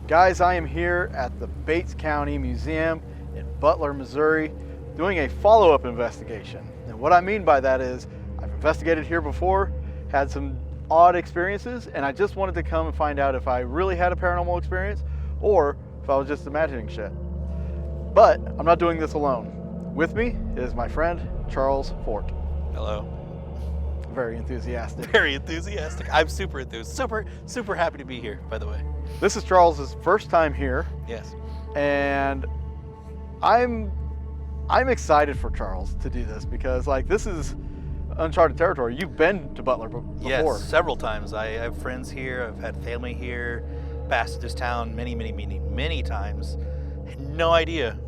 Guys, I am here at the Bates County Museum in Butler, Missouri, doing a follow-up investigation. And what I mean by that is, I've investigated here before, had some odd experiences, and I just wanted to come and find out if I really had a paranormal experience or if I was just imagining shit. But I'm not doing this alone. With me is my friend, Charles Fort. Hello. Very enthusiastic. Very enthusiastic. I'm super enthused. Super happy to be here, by the way. This is Charles's first time here. Yes. And I'm excited for Charles to do this because this is uncharted territory. You've been to Butler before. Yes, several times. I have friends here. I've had family here. Passed this town many times. Had no idea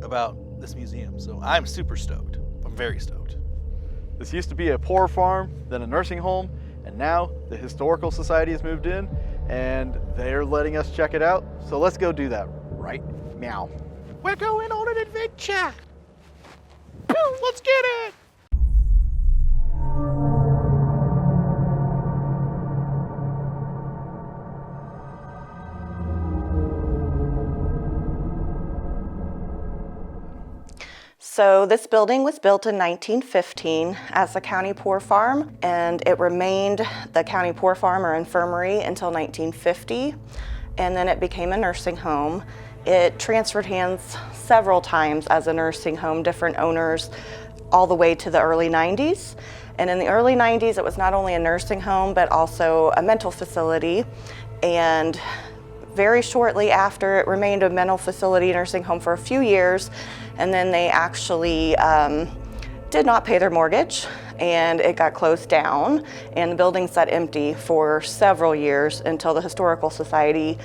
about this museum, so I'm super stoked. I'm very stoked. This used to be a poor farm, then a nursing home, and now the Historical Society has moved in and they're letting us check it out. So let's go do that right now. We're going on an adventure. Let's get it. So this building was built in 1915 as a county poor farm, and it remained the county poor farm or infirmary until 1950, and then it became a nursing home. It transferred hands several times as a nursing home, different owners, all the way to the early 90s. And in the early 90s, it was not only a nursing home, but also a mental facility. And very shortly after, it remained a mental facility nursing home for a few years, and then they actually did not pay their mortgage, and it got closed down, and the building sat empty for several years until the Historical Society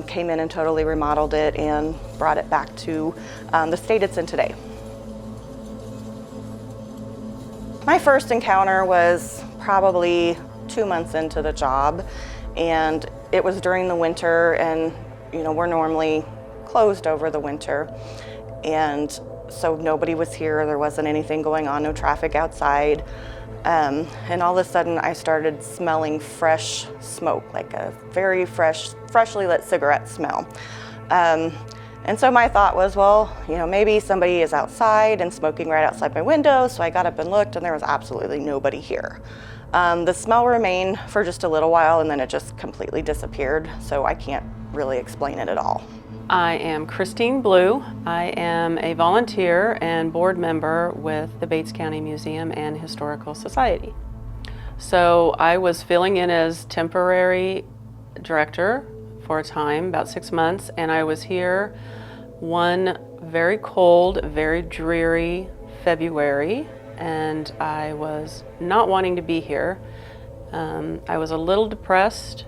came in and totally remodeled it and brought it back to the state it's in today. My first encounter was probably 2 months into the job, and it was during the winter, and we're normally closed over the winter, and so nobody was here. There wasn't anything going on, no traffic outside, and all of a sudden I started smelling fresh smoke, like a very freshly lit cigarette smell. And so my thought was, well, maybe somebody is outside and smoking right outside my window. So I got up and looked, and there was absolutely nobody here. The smell remained for just a little while, and then it just completely disappeared. So I can't really explain it at all. I am Christine Blue. I am a volunteer and board member with the Bates County Museum and Historical Society. So I was filling in as temporary director for a time, about 6 months, and I was here one very cold, very dreary February, and I was not wanting to be here. I was a little depressed,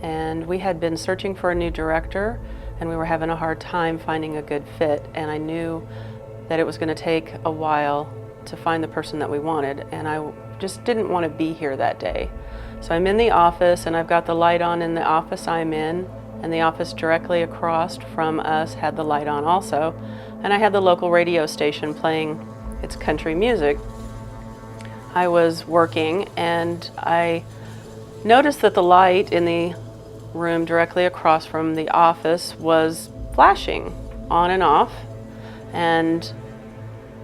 and we had been searching for a new director, and we were having a hard time finding a good fit, and I knew that it was going to take a while to find the person that we wanted, and I just didn't want to be here that day. So I'm in the office, and I've got the light on in the office I'm in, and the office directly across from us had the light on also, and I had the local radio station playing its country music. I was working, and I noticed that the light in the room directly across from the office was flashing on and off, and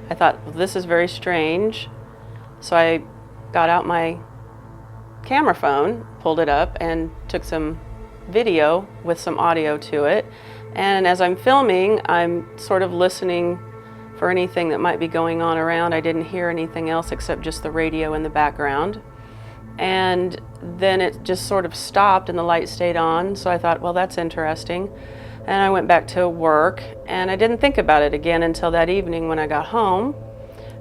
I thought, well, this is very strange. So I got out my camera phone, pulled it up, and took some video with some audio to it. And as I'm filming, I'm sort of listening for anything that might be going on around. I didn't hear anything else except just the radio in the background. And then it just sort of stopped and the light stayed on. So I thought, well, that's interesting. And I went back to work, and I didn't think about it again until that evening when I got home.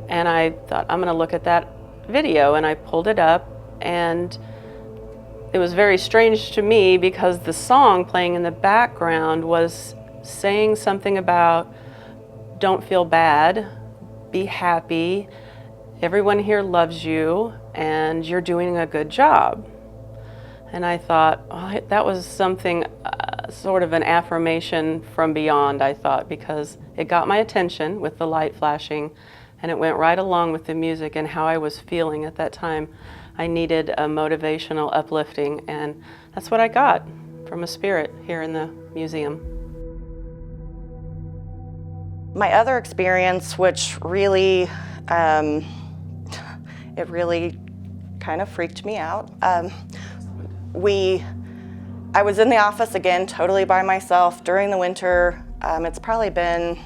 And I thought, I'm gonna look at that video, and I pulled it up, and it was very strange to me because the song playing in the background was saying something about don't feel bad, be happy, everyone here loves you, and you're doing a good job. And I thought, oh, that was something, sort of an affirmation from beyond, I thought, because it got my attention with the light flashing, and it went right along with the music and how I was feeling at that time. I needed a motivational uplifting, and that's what I got from a spirit here in the museum. My other experience, which really, it really kind of freaked me out. I was in the office again, totally by myself during the winter. It's probably been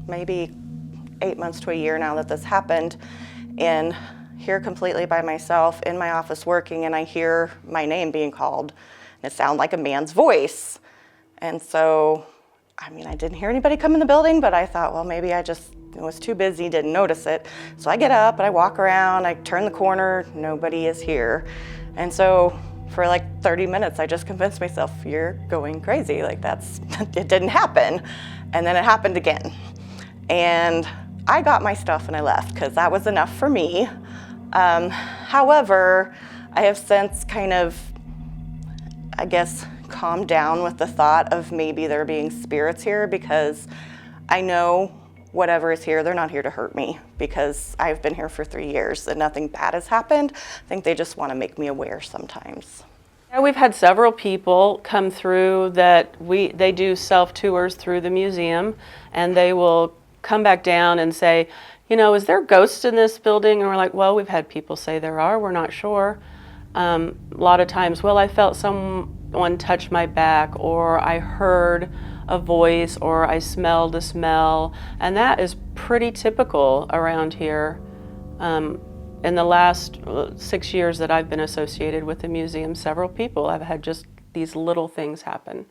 maybe 8 months to a year now that this happened, and here completely by myself in my office working, and I hear my name being called, and it sounded like a man's voice. And so, I mean, I didn't hear anybody come in the building, but I thought, well, maybe I just was too busy, didn't notice it. So I get up and I walk around, I turn the corner, nobody is here. And so for like 30 minutes, I just convinced myself, you're going crazy, like it didn't happen. And then it happened again. And I got my stuff and I left because that was enough for me. However, I have since kind of, I guess, calmed down with the thought of maybe there being spirits here, because I know whatever is here, they're not here to hurt me, because I've been here for 3 years and nothing bad has happened. I think they just want to make me aware sometimes. Yeah, we've had several people come through that they do self-tours through the museum, and they will come back down and say, you know, is there ghosts in this building? And we're like, well, we've had people say there are, we're not sure. A lot of times, well, I felt someone touch my back, or I heard a voice, or I smelled a smell, and that is pretty typical around here. In the last 6 years that I've been associated with the museum, several people have had just these little things happen.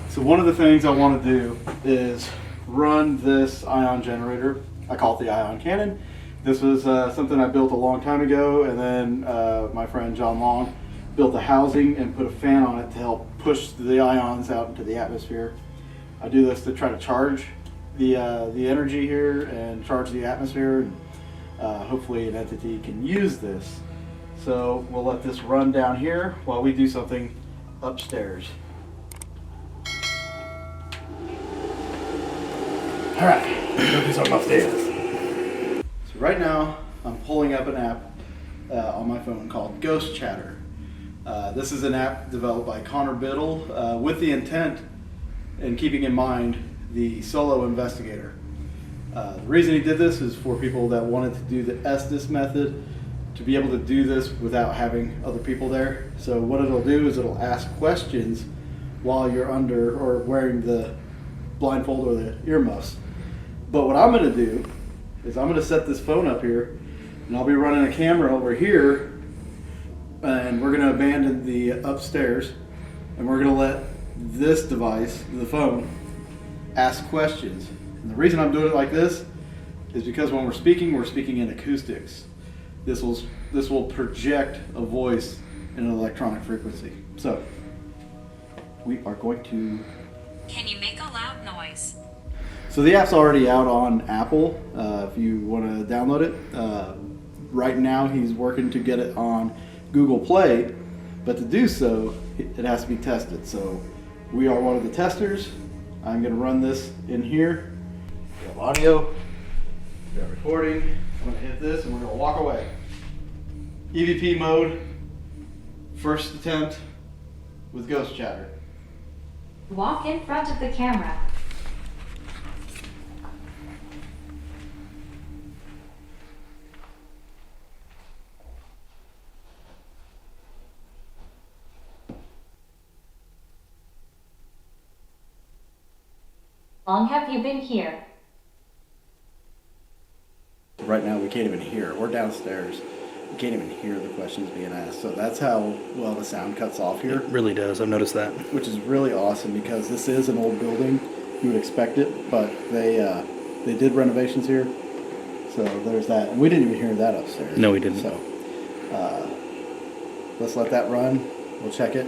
So one of the things I want to do is run this ion generator. I call it the ion cannon. This was something I built a long time ago, and then my friend John Long built the housing and put a fan on it to help push the ions out into the atmosphere. I do this to try to charge the energy here and charge the atmosphere, and hopefully an entity can use this. So we'll let this run down here while we do something upstairs. All right, let's do something upstairs. So right now, I'm pulling up an app on my phone called Ghost Chatter. This is an app developed by Connor Biddle with the intent and keeping in mind the solo investigator. The reason he did this is for people that wanted to do the Estes method, to be able to do this without having other people there. So what it'll do is it'll ask questions while you're under or wearing the blindfold or the earmuffs. But what I'm gonna do is I'm gonna set this phone up here, and I'll be running a camera over here, and we're gonna abandon the upstairs, and we're gonna let this device, the phone, ask questions. And the reason I'm doing it like this is because when we're speaking in acoustics. This will project a voice in an electronic frequency. So we are going to. Can you make a loud noise? So the app's already out on Apple. If you want to download it, right now he's working to get it on Google Play, but to do so, it has to be tested. So we are one of the testers. I'm going to run this in here. We have audio. We have recording. I'm going to hit this and we're going to walk away. EVP mode, first attempt with Ghost Chatter. Walk in front of the camera. Long have you been here? Right now we can't even hear. We're downstairs. We can't even hear the questions being asked. So that's how well the sound cuts off here. It really does. I've noticed that. Which is really awesome because this is an old building. You would expect it, but they did renovations here. So there's that. And we didn't even hear that upstairs. No, we didn't. So let's let that run. We'll check it,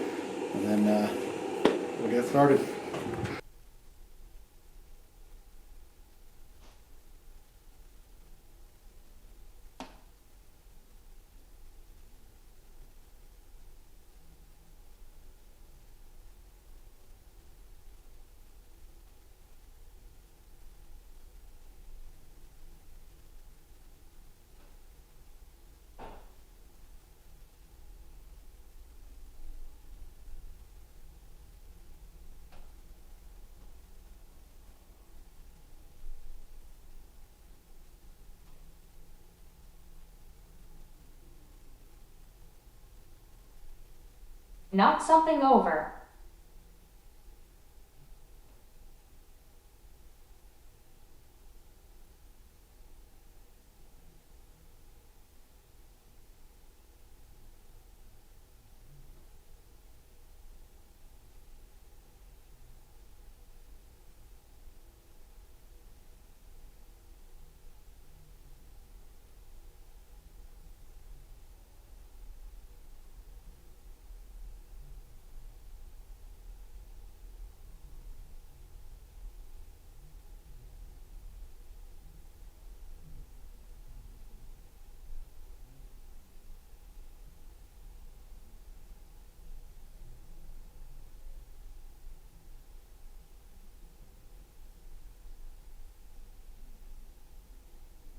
and then we'll get started. Knock something over.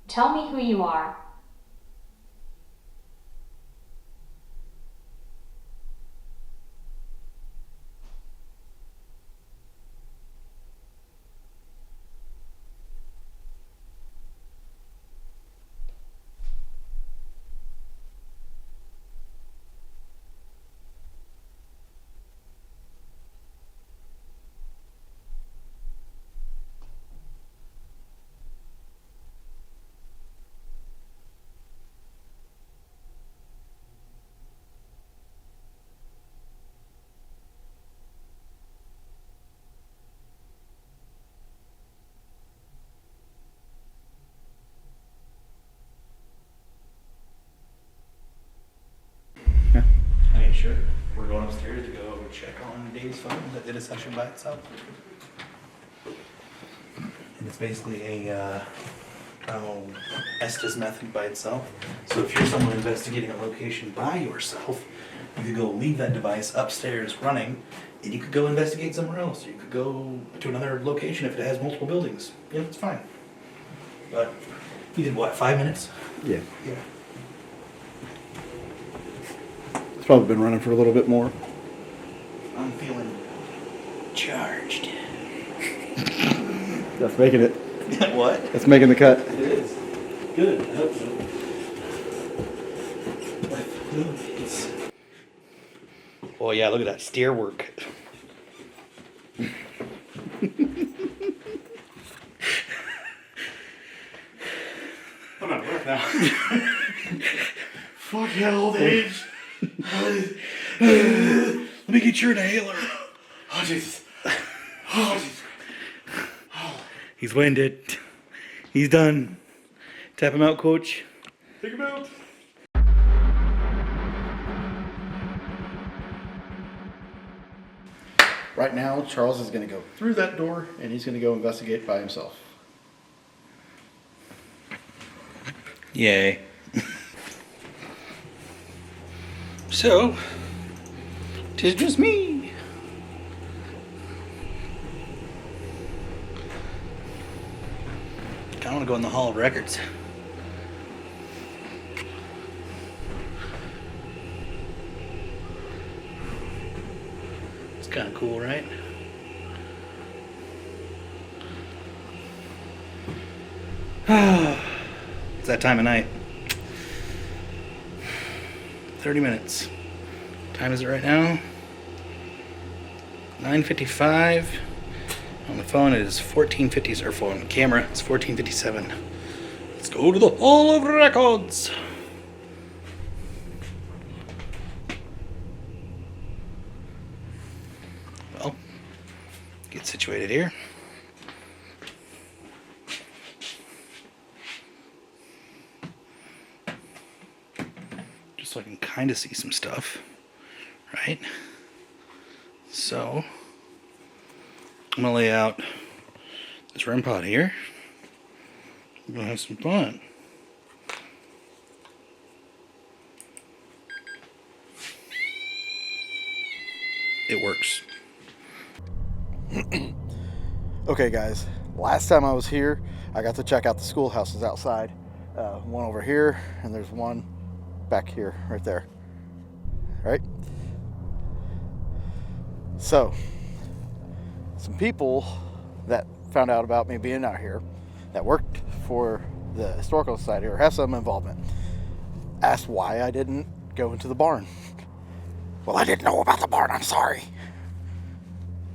Tell me who you are. Are you sure? We're going upstairs to go check on Dave's phone that did a session by itself. And it's basically a Estes method by itself. So if you're someone investigating a location by yourself, you could go leave that device upstairs running, and you could go investigate somewhere else. You could go to another location if it has multiple buildings. Yeah, it's fine. But you did what, 5 minutes? Yeah. Yeah. It's probably been running for a little bit more. I'm feeling charged. That's making it. What? That's making the cut. It is. Good. I hope so. Oh yeah, look at that steer work. I'm out of breath now. Fuck yeah, old age. Let me get your inhaler. Oh Jesus. Oh Jesus. He's winded. He's done. Tap him out, coach. Take him out. Right now, Charles is going to go through that door and he's going to go investigate by himself. Yay. So, tis just me. I want to go in the Hall of Records. It's kind of cool, right? It's that time of night. 30 minutes. What time is it right now? 9:55. On the phone it is 14:50, or phone, camera, it's 14:57. Let's go to the Hall of Records. Well, get situated here. Just so I can kind of see some stuff, right? So, I'm gonna lay out this REM pod here. We're gonna have some fun. It works. Okay guys, last time I was here, I got to check out the schoolhouses outside. One over here, and there's one back here, right there. Right? So, some people that found out about me being out here, that worked for the Historical Society or have some involvement, asked why I didn't go into the barn. Well, I didn't know about the barn, I'm sorry.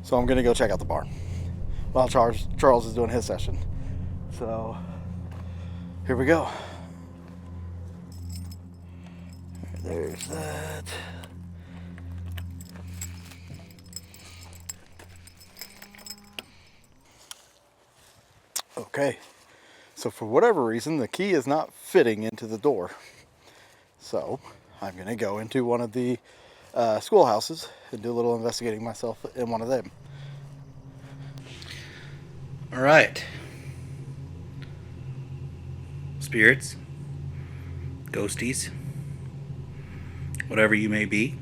So I'm gonna go check out the barn while Charles is doing his session. So here we go. There's that. Okay, so for whatever reason, the key is not fitting into the door. So I'm gonna go into one of the schoolhouses and do a little investigating myself in one of them. All right. Spirits, ghosties, whatever you may be.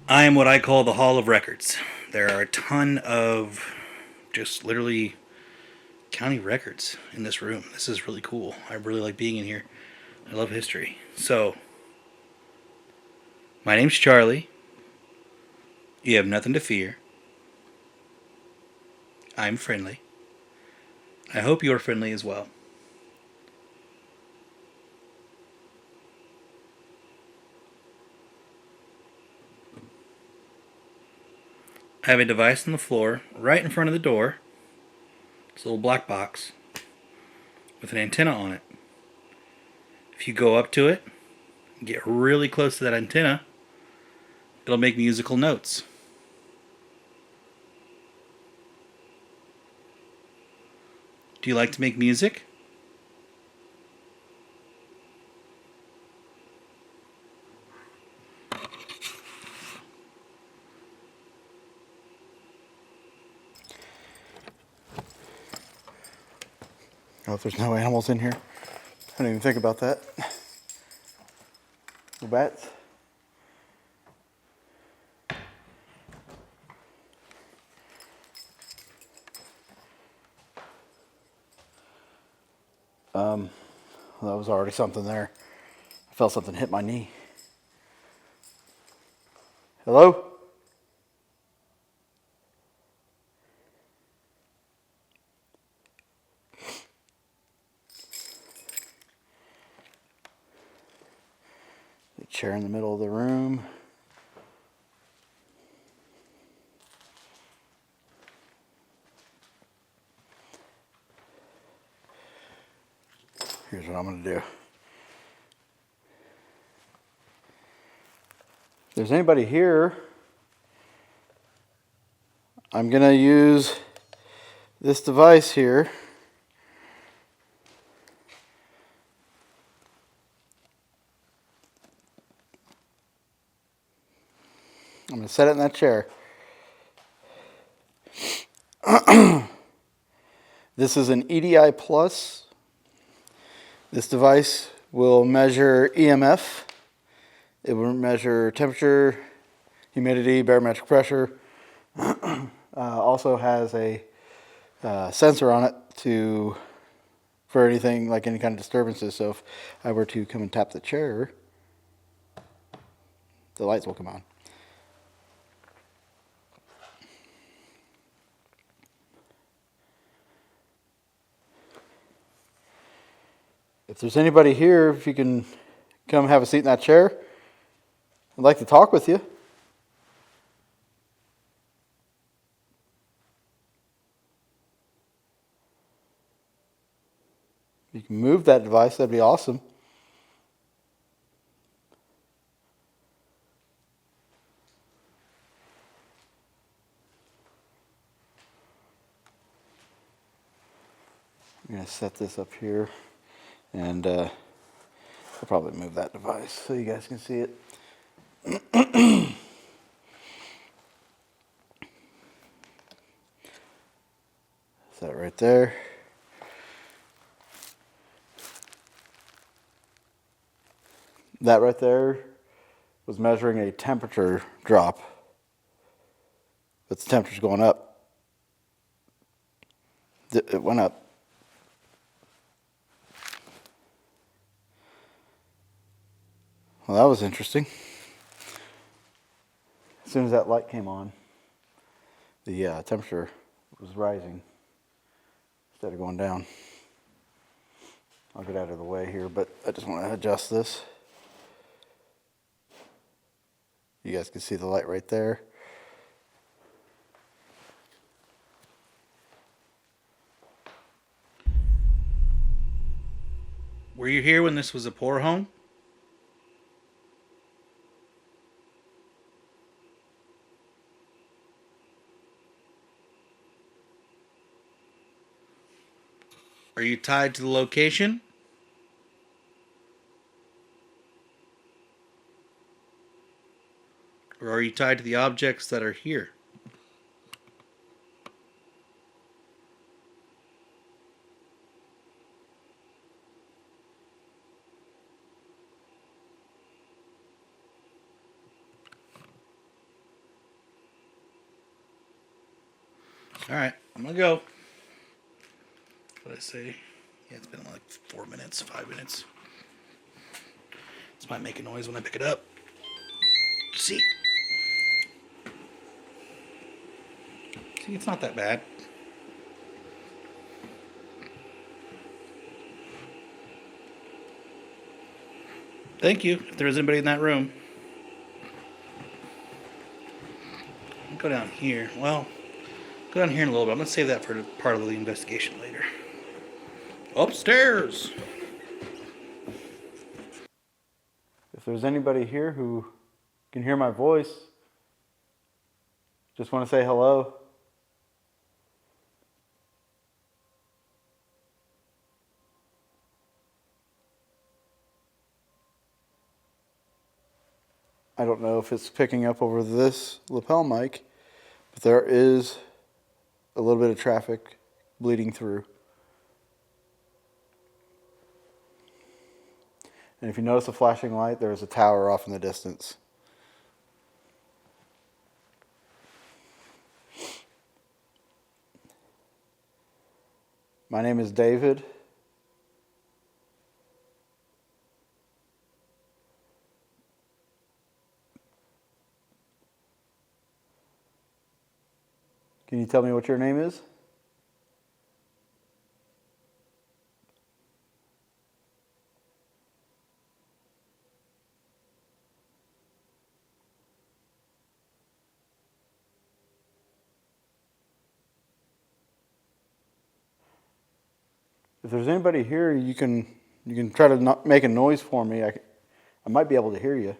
I am what I call the Hall of Records. There are a ton of just literally county records in this room. This is really cool. I really like being in here. I love history. So, my name's Charlie. You have nothing to fear. I'm friendly. I hope you're friendly as well. I have a device on the floor right in front of the door. It's a little black box with an antenna on it. If you go up to it, get really close to that antenna, it'll make musical notes. Do you like to make music? Oh, if there's no animals in here, I didn't even think about that. No bats. Well, that was already something there. I felt something hit my knee. Hello? The chair in the middle of the room. Here's what I'm going to do. If there's anybody here, I'm going to use this device here. I'm going to set it in that chair. This is an EDI Plus. This device will measure EMF. It will measure temperature, humidity, barometric pressure. Also has a sensor on it for anything like any kind of disturbances. So if I were to come and tap the chair, the lights will come on. If there's anybody here, if you can come have a seat in that chair, I'd like to talk with you. If you can move that device, that'd be awesome. I'm going to set this up here, and I'll probably move that device so you guys can see it. Is that right there? That right there was measuring a temperature drop. But the temperature's going up. It went up. Well, that was interesting. As soon as that light came on, the temperature was rising instead of going down. I'll get out of the way here, but I just want to adjust this. You guys can see the light right there. Were you here when this was a poor home? Are you tied to the location? Or are you tied to the objects that are here? Alright, I'm gonna go. What did I say? Yeah, it's been like 4 minutes, 5 minutes. This might make a noise when I pick it up. See? See, it's not that bad. Thank you, if there is anybody in that room. I'll go down here. Well, go down here in a little bit. I'm going to save that for part of the investigation later. Upstairs! If there's anybody here who can hear my voice, just want to say hello. I don't know if it's picking up over this lapel mic, but there is a little bit of traffic bleeding through. And if you notice a flashing light, there's a tower off in the distance. My name is David. Can you tell me what your name is? If there's anybody here, you can try to not make a noise for me. I might be able to hear you.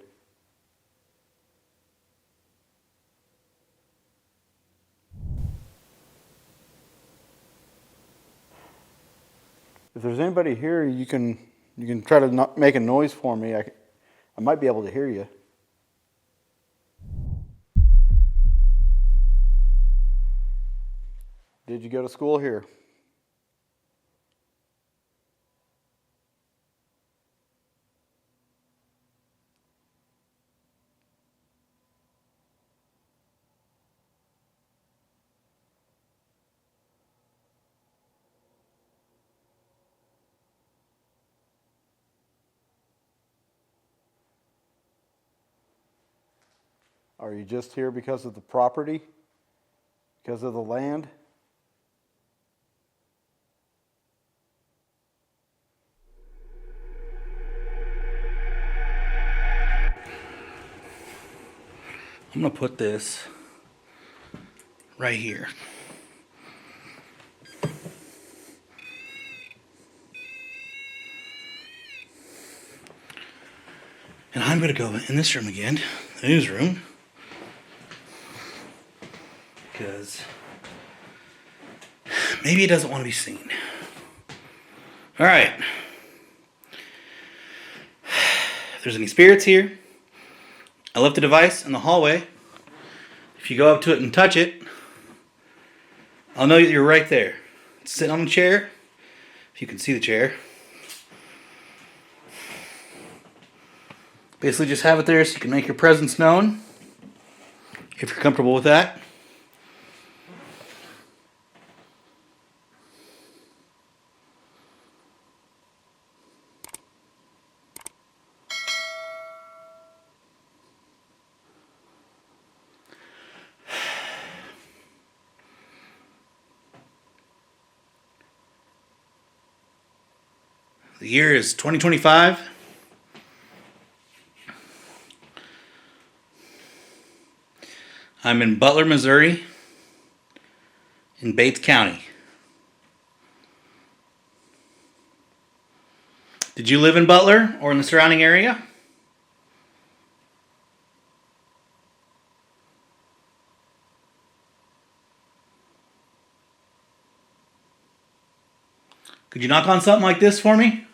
If there's anybody here, you can try to not make a noise for me. I might be able to hear you. Did you go to school here? Are you just here because of the property? Because of the land? I'm going to put this right here. And I'm going to go in this room again, the newsroom, because maybe he doesn't want to be seen. All right. If there's any spirits here, I left the device in the hallway. If you go up to it and touch it, I'll know that you're right there. It's sitting on the chair, if you can see the chair. Basically just have it there so you can make your presence known, if you're comfortable with that. The year is 2025. I'm in Butler, Missouri, in Bates County. Did you live in Butler or in the surrounding area? Could you knock on something like this for me?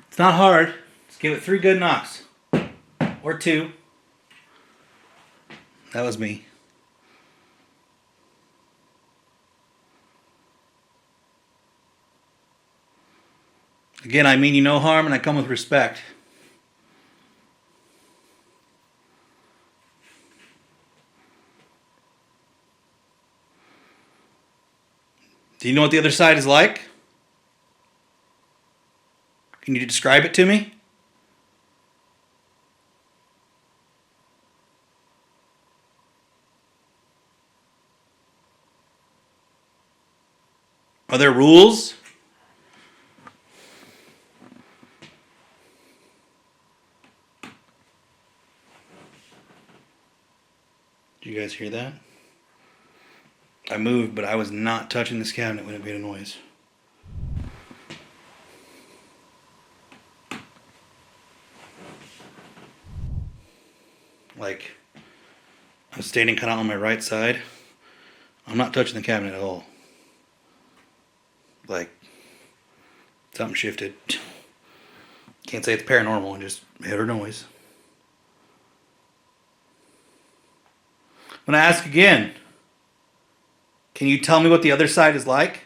It's not hard. Just give it 3 good knocks. Or 2. That was me. Again, I mean you no harm and I come with respect. Do you know what the other side is like? Can you describe it to me? Are there rules? Did you guys hear that? I moved, but I was not touching this cabinet when it made a noise. Like, I was standing kind of on my right side. I'm not touching the cabinet at all. Like, something shifted. Can't say it's paranormal, and just made a noise. I'm gonna ask again. Can you tell me what the other side is like?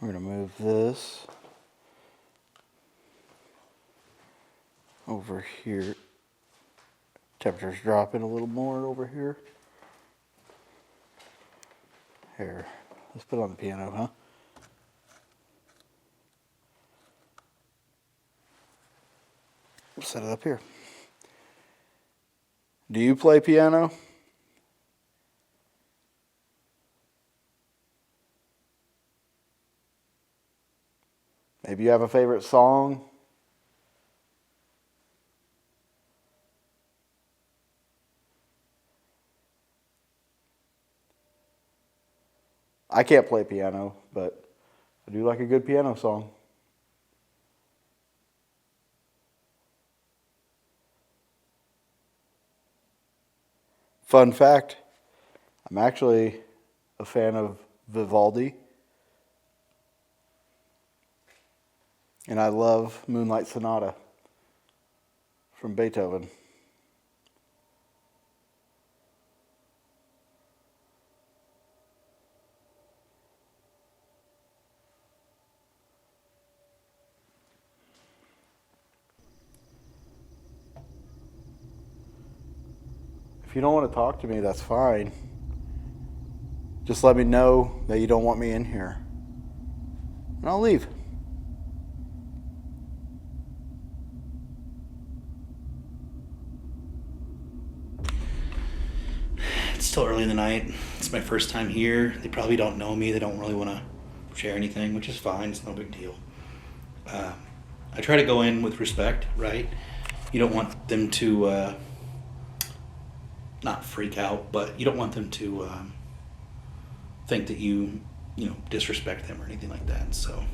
We're going to move this over here. Temperature's dropping a little more over here. Here, let's put it on the piano, huh? Set it up here. Do you play piano? Maybe you have a favorite song? I can't play piano, but I do like a good piano song. Fun fact, I'm actually a fan of Vivaldi. And I love Moonlight Sonata from Beethoven. If you don't want to talk to me, that's fine. Just let me know that you don't want me in here, and I'll leave. It's still early in the night. It's my first time here. They probably don't know me. They don't really want to share anything, which is fine. It's no big deal. I try to go in with respect, right? You don't want them to not freak out, but you don't want them to think that you disrespect them or anything like that. So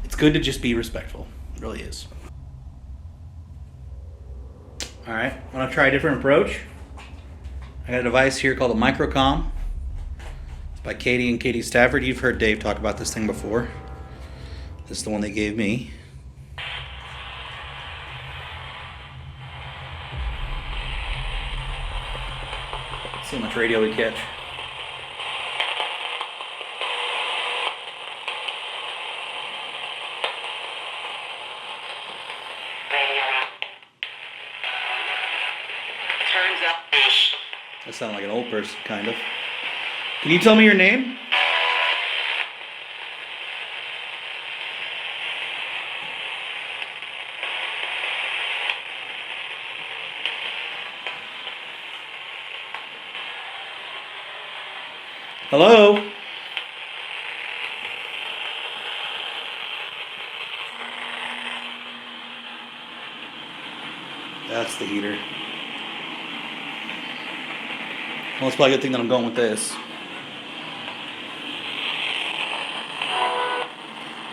it's good to just be respectful. It really is. All right, want to try a different approach? I got a device here called a microcom. It's by Katie and Katie Stafford. You've heard Dave talk about this thing before. This is the one they gave me. Let's see how much radio we catch. I sound like an old person, kind of. Can you tell me your name? Hello? That's the heater. Well, it's probably a good thing that I'm going with this.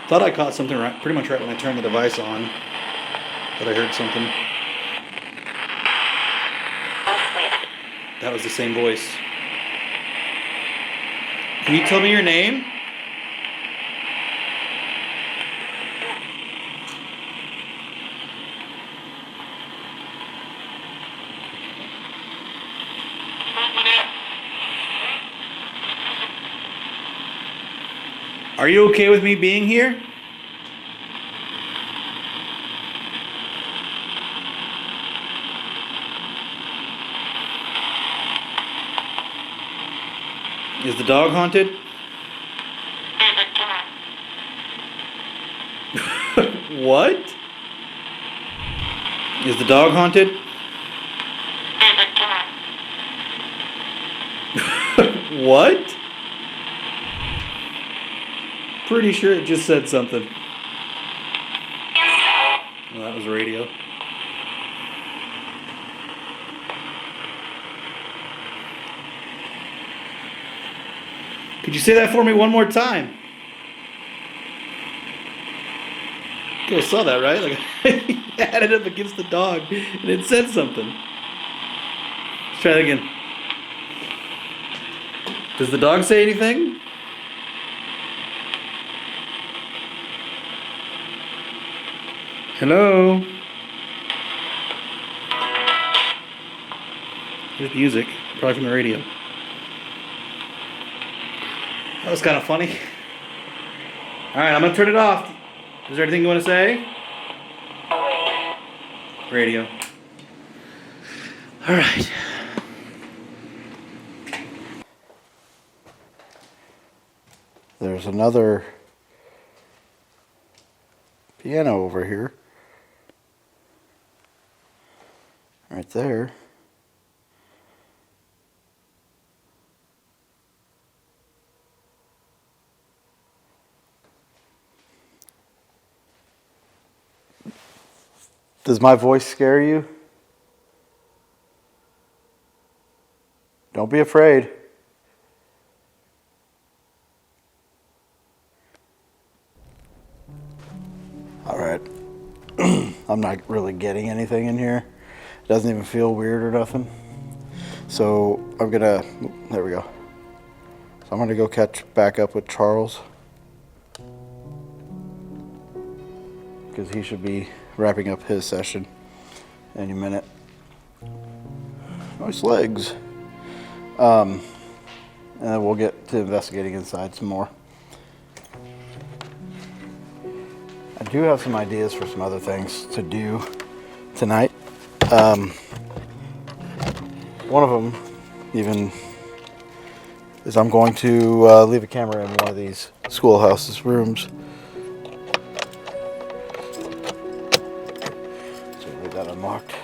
Thought I caught something pretty much right when I turned the device on. But I heard something. That was the same voice. Can you tell me your name? Are you okay with me being here? Is the dog haunted? What? Is the dog haunted? What? Pretty sure it just said something. Well, that was radio. Could you say that for me one more time? You guys saw that, right? Like, I had it up against the dog, and it said something. Let's try that again. Does the dog say anything? Hello? There's music, probably from the radio. That was kind of funny. Alright, I'm going to turn it off. Is there anything you want to say? Radio. Alright. There's another piano over here. Right there. Does my voice scare you? Don't be afraid. All right. I'm not really getting anything in here. It doesn't even feel weird or nothing. So I'm gonna, there we go. So I'm gonna go catch back up with Charles, because he should be wrapping up his session any minute. Nice legs. And then we'll get to investigating inside some more. I do have some ideas for some other things to do tonight. One of them even is I'm going to leave a camera in one of these schoolhouse's rooms. So leave that unlocked.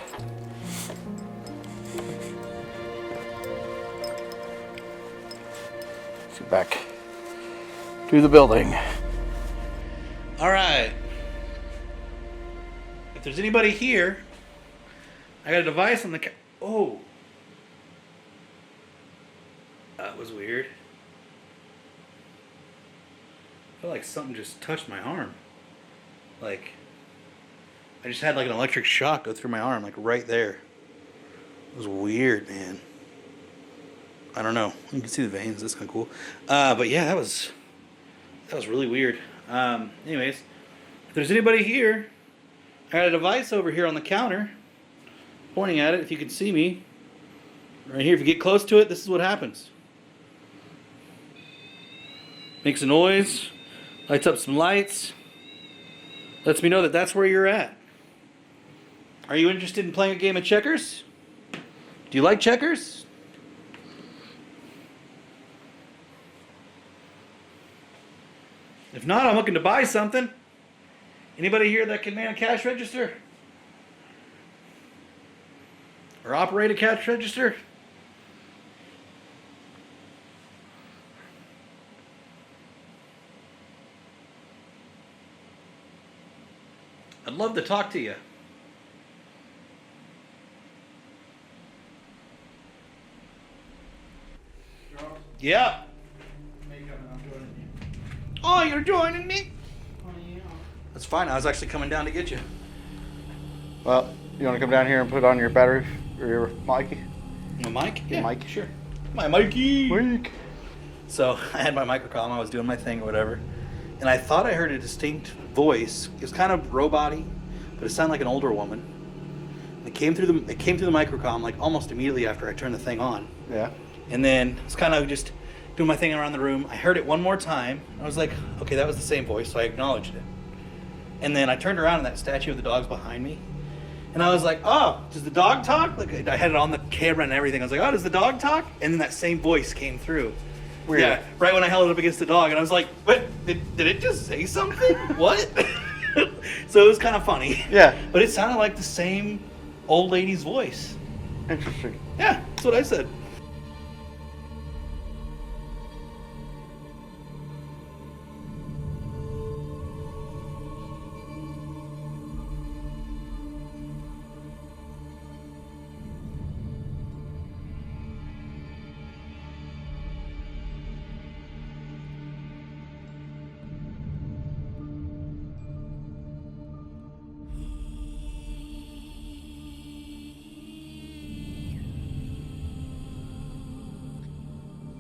Let's get back to the building. All right. If there's anybody here, I got a device on the oh. That was weird. I feel like something just touched my arm. Like, I just had like an electric shock go through my arm, like right there. It was weird, man. I don't know. You can see the veins. That's kind of cool. But yeah, that was really weird. Anyways, if there's anybody here, I got a device over here on the counter, pointing at it. If you can see me, right here. If you get close to it, this is what happens. Makes a noise, lights up some lights, lets me know that that's where you're at. Are you interested in playing a game of checkers? Do you like checkers? If not, I'm looking to buy something. Anybody here that can man a cash register? Or operate a cash register? I'd love to talk to you. Yeah. Oh, you're joining me? That's fine. I was actually coming down to get you. Well, you want to come down here and put on your battery or your mic? My mic? Your Yeah, mic? sure. My Mikey. Mic. So I had my microcomm. I was doing my thing or whatever, and I thought I heard a distinct voice. It was kind of robot-y, but it sounded like an older woman. And it came through the microcom like almost immediately after I turned the thing on. Yeah. And then I was kind of just doing my thing around the room. I heard it one more time. I was like, okay, that was the same voice, so I acknowledged it. And then I turned around and that statue of the dog's behind me. And I was like, oh, does the dog talk? Like I had it on the camera and everything. I was like, oh, does the dog talk? And then that same voice came through. Weird. Yeah, right when I held it up against the dog. And I was like, what? Did it just say something? What? So it was kind of funny. Yeah. But it sounded like the same old lady's voice. Interesting. Yeah, that's what I said.